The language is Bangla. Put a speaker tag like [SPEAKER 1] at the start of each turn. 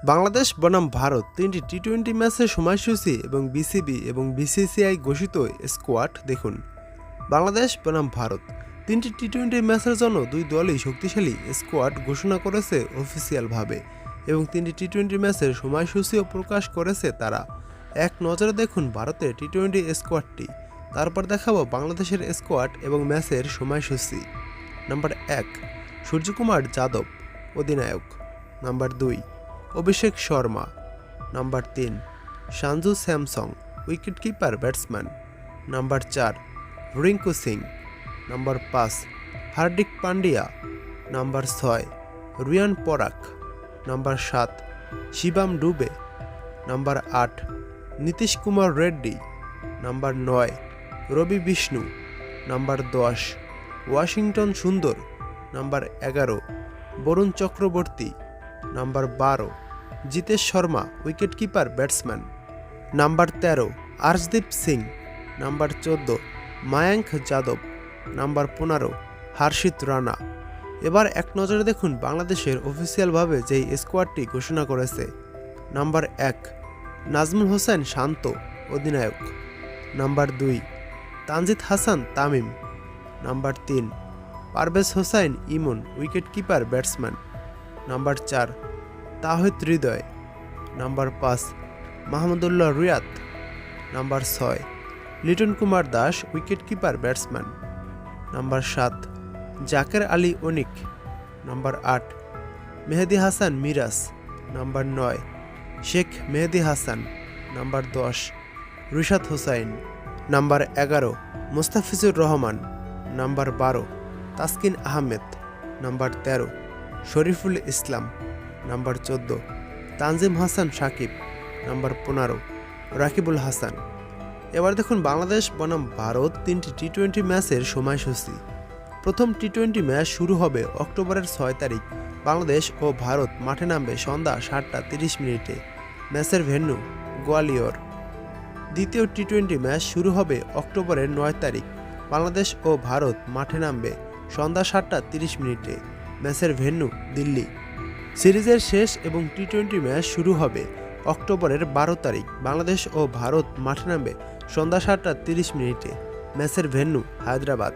[SPEAKER 1] বাংলাদেশ বনাম ভারত তিনটি টি-20 ম্যাচের সময়সূচি এবং বিসিবি এবং বিসিসিআই ঘোষিত স্কোয়াড দেখুন। বাংলাদেশ বনাম ভারত তিনটি টি-20 ম্যাচের জন্য দুই দলই শক্তিশালী স্কোয়াড ঘোষণা করেছে অফিসিয়ালভাবে এবং তিনটি টি-20 ম্যাচের সময়সূচিও প্রকাশ করেছে তারা। এক নজরে দেখুন ভারতের টি-20 স্কোয়াডটি, তারপর দেখাবো বাংলাদেশের স্কোয়াড এবং ম্যাচের সময়সূচি। নাম্বার 1, সূর্যকুমার যাদব অধিনায়ক। Number 2, Abhishek Sharma. Number 3, Sanju Samson wicketkeeper batsman. Number 4, Rinku Singh. Number 5, Hardik Pandya. Number 6, Riyan Parag. Number 7, Shivam Dube. Number 8, Nitish Kumar Reddy. Number 9, Ravi Bishnoi. Number 10, Washington Sundar. Number 11, Varun Chakravarthy. Number 12, Jitesh Sharma wicketkeeper batsman. Number 13, Arshdeep Singh. Number 14, Mayank Yadav. Number 15, Harshit Rana. এবার এক নজরে দেখুন বাংলাদেশের অফিসিয়ালভাবে যেই স্কোয়াডটি ঘোষণা করেছে। নাম্বার 1, নাজমুল হোসেন শান্ত অধিনায়ক। Number 2, Tanzid Hasan Tamim. Number 3, Parvez Hossain Emon wicketkeeper batsman. Number 4, Towhid Hridoy. Number 5, Mahmudullah Riyad. Number 6, Litton Kumar Das wicketkeeper batsman. Number 7, Jaker Ali Anik. Number 8, Mehidy Hasan Miraz. Number 9, Sheikh Mahedi Hasan. Number 10, Rishad Hossain. Number 11, Mustafizur Rahman. Number 12, Taskin Ahmed. Number 13, Shoriful Islam. Number 14, Tanzim Hasan Sakib. Number 15, Rakibul Hasan. এবার দেখুন বাংলাদেশ বনাম ভারত তিনটি টি-20 ম্যাচের সময়সূচি। প্রথম টি-20 ম্যাচ শুরু হবে অক্টোবরের 6 তারিখ। বাংলাদেশ ও ভারত মাঠে নামবে সন্ধ্যা 7:30। ম্যাচের ভেন্যু গোয়ালিয়র। দ্বিতীয় টি-20 ম্যাচ শুরু হবে অক্টোবরের 9 তারিখ। বাংলাদেশ ও ভারত মাঠে নামবে সন্ধ্যা 7:30। ম্যাচের ভেন্যু দিল্লি। সিরিজের শেষ এবং টি-20 ম্যাচ শুরু হবে অক্টোবরের 12 তারিখ। বাংলাদেশ ও ভারত মাঠে নামবে সন্ধ্যা 7:30। ম্যাচের ভেন্যু হায়দ্রাবাদ।